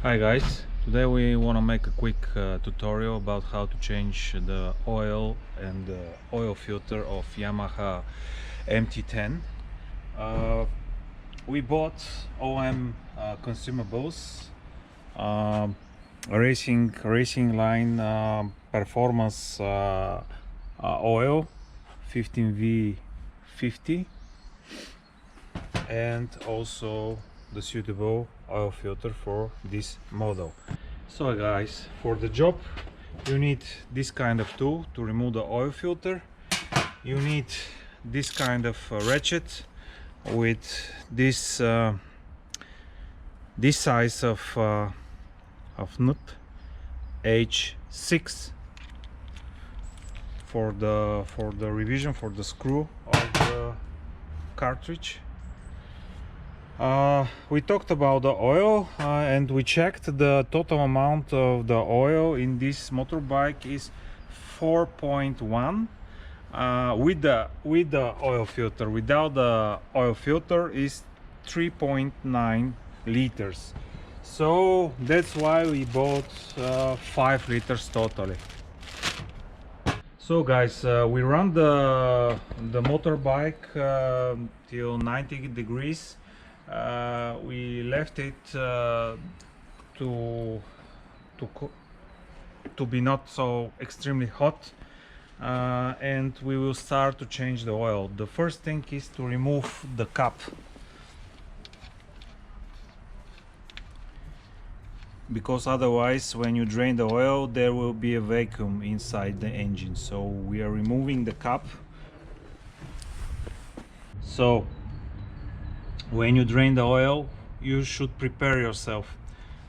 Hi guys, today we want to make a quick tutorial about how to change the oil and the oil filter of Yamaha Mt10. We bought OEM consumables, racing line performance oil 15V50 and also the suitable oil filter for this model. So guys, for the job you need this kind of tool to remove the oil filter. You need this kind of ratchet with this size of nut H6 for the revision for the screw of the cartridge. We talked about the oil and we checked the total amount of the oil in this motorbike is 4.1 with the oil filter. Without the oil filter is 3.9 liters. So that's why we bought 5 liters totally. So guys, we run the motorbike till 90 degrees. We left it to be not so extremely hot, and we will start to change the oil. The first thing is to remove the cap, because otherwise when you drain the oil there will be a vacuum inside the engine. So we are removing the cap. So when you drain the oil, you should prepare yourself.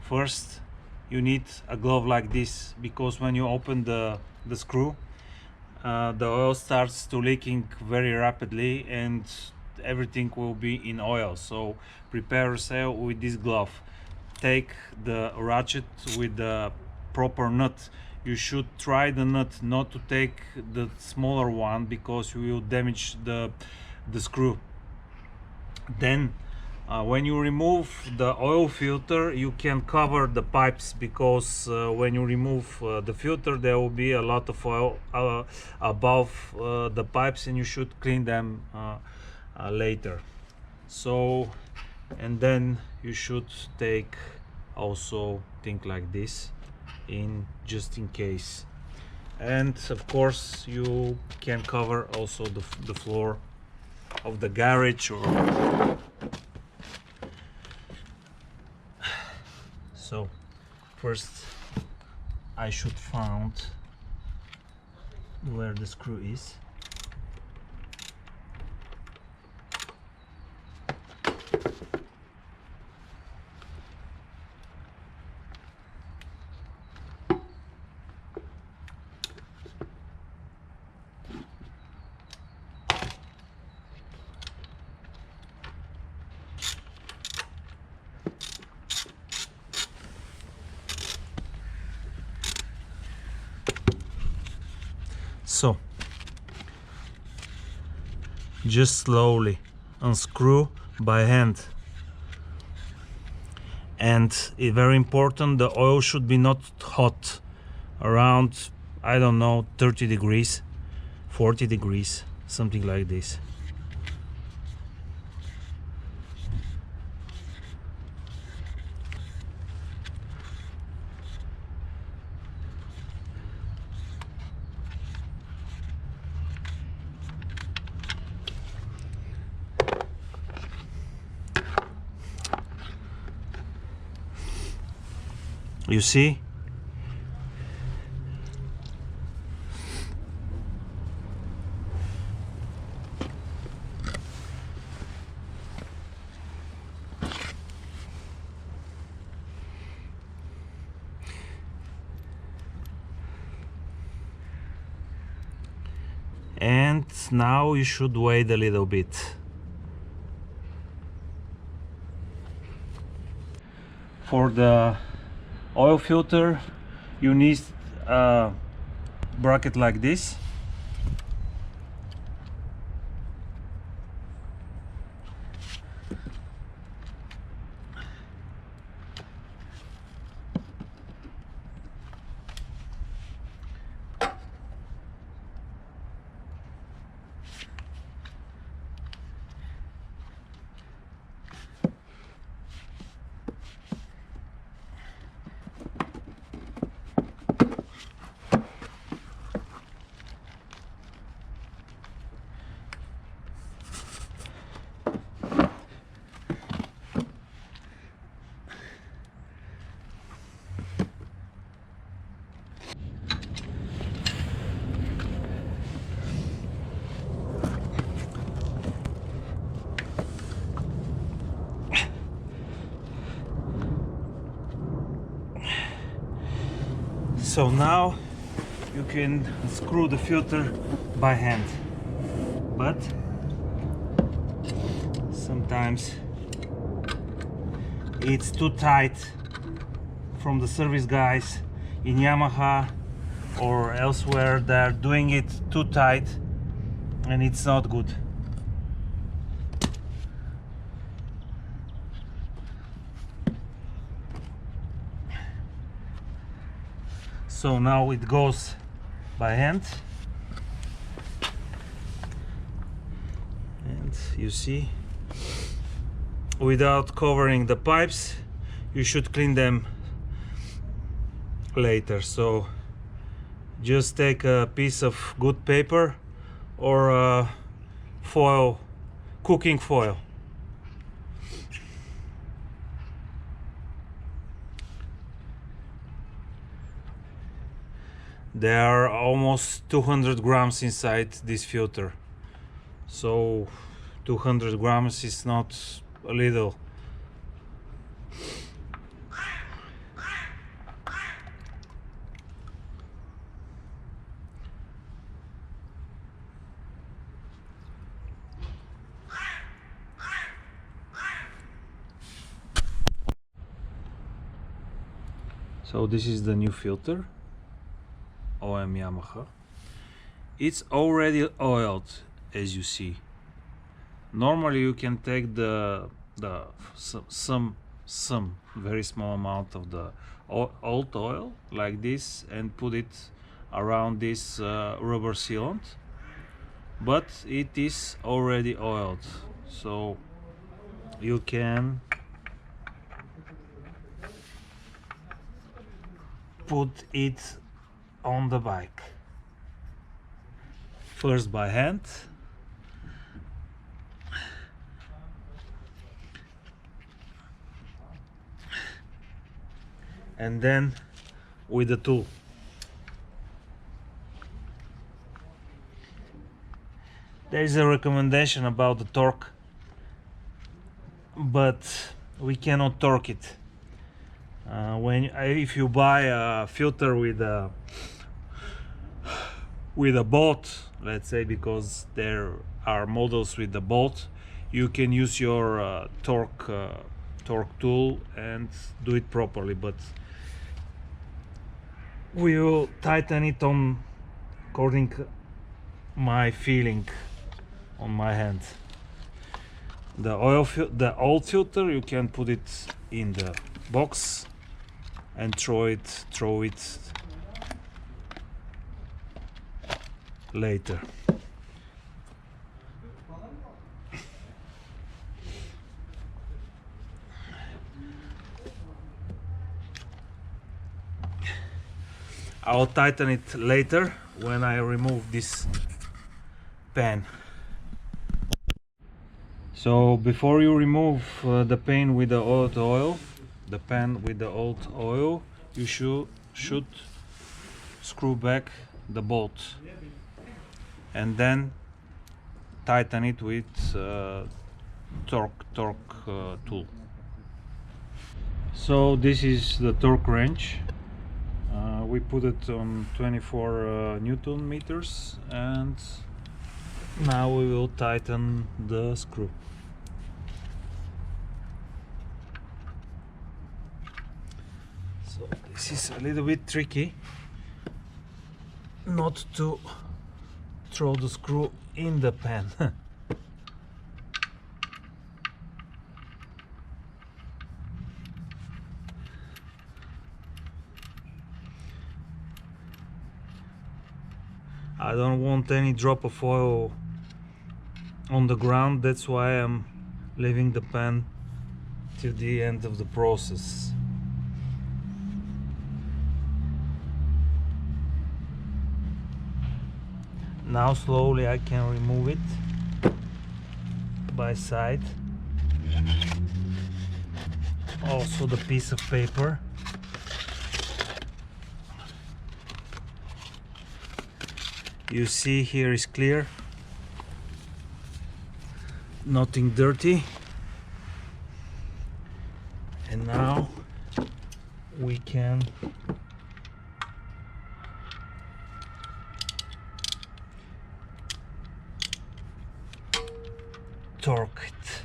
First you need a glove like this, because when you open the screw, the oil starts to leaking very rapidly and everything will be in oil. So prepare yourself with this glove. Take the ratchet with the proper nut. You should try the nut, not to take the smaller one, because you will damage the screw. Then when you remove the oil filter, you can cover the pipes, because when you remove the filter there will be a lot of oil above the pipes, and you should clean them later. So, and then you should take also things like this in, just in case. And of course you can cover also the floor of the garage. Or so first I should find where the screw is. So just slowly unscrew by hand, and it's very important, the oil should be not hot, around, I don't know, 30 degrees, 40 degrees, something like this. You see? And now you should wait a little bit. For the oil filter you need a bracket like this. So now you can screw the filter by hand, but sometimes it's too tight. From the service guys in Yamaha or elsewhere, they're doing it too tight and it's not good. So now it goes by hand, and you see, without covering the pipes, you should clean them later. So just take a piece of good paper or foil, cooking foil. There are almost 200 grams inside this filter, so 200 grams is not a little. So this is the new filter, OEM Yamaha. It's already oiled, as you see. Normally you can take some very small amount of the old oil like this and put it around this rubber sealant, but it is already oiled, so you can put it on the bike, first by hand, and then with the tool. There is a recommendation about the torque, but we cannot torque it. If you buy a filter with a bolt, let's say, because there are models with the bolt, you can use your torque tool and do it properly, but we will tighten it on according my feeling on my hand. The old filter, you can put it in the box and throw it later. I'll tighten it later when I remove this pan. So before you remove the pan with the old oil, you should screw back the bolt and then tighten it with torque tool. So this is the torque wrench. We put it on 24 Newton meters, and now we will tighten the screw. So this is a little bit tricky, not to throw the screw in the pan. I don't want any drop of oil on the ground, that's why I'm leaving the pan till the end of the process. Now slowly I can remove it by side. Also the piece of paper. You see, here is clear, nothing dirty. And now we can torque it.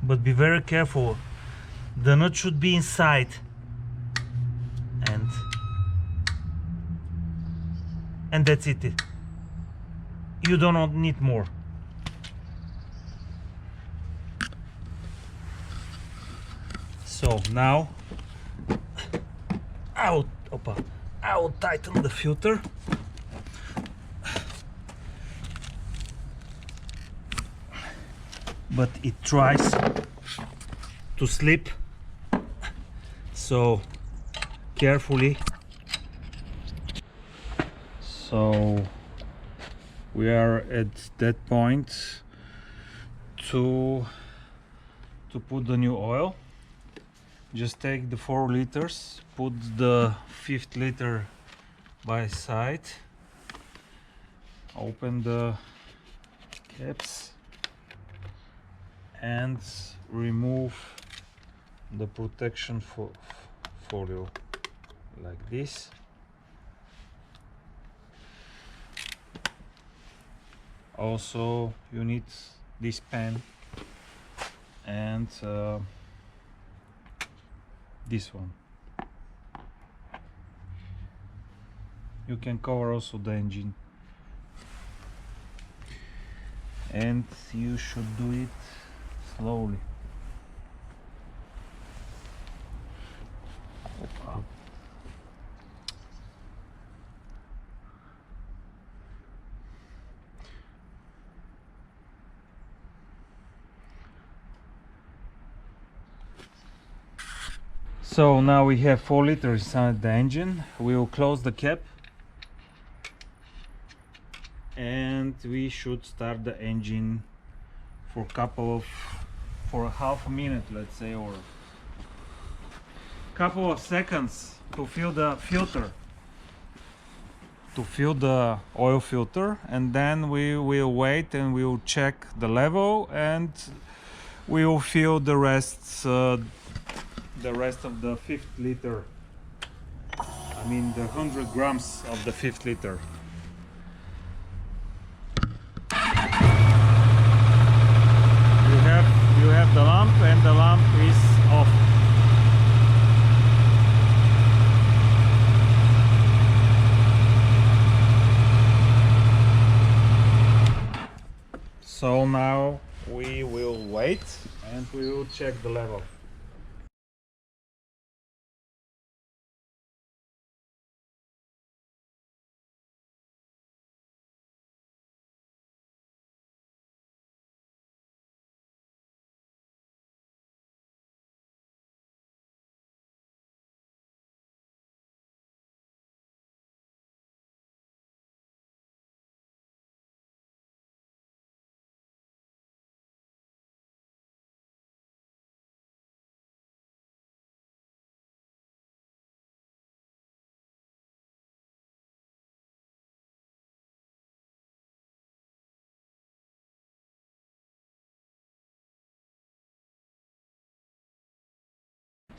But be very careful, the nut should be inside, and that's it. You don't need more. So now I'll tighten the filter. But it tries to slip, so carefully. So we are at that point to put the new oil. Just take the 4 liters, put the 5th liter by side, open the caps and remove the protection folio like this. Also you need this pen and this one. You can cover also the engine, and you should do it slowly. So now we have 4 liters inside the engine. We will close the cap and we should start the engine for a half a minute, let's say, or couple of seconds to fill the filter, to fill the oil filter, and then we will wait and we will check the level and we will fill the rest of the 5th liter. I mean the 100 grams of the 5th liter. You have the lamp, and the lamp is off. So now we will wait and we will check the level.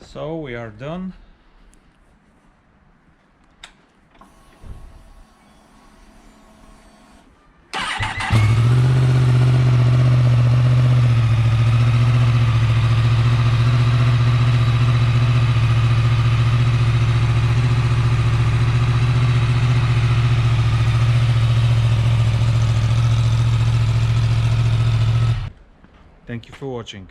So we are done. Thank you for watching.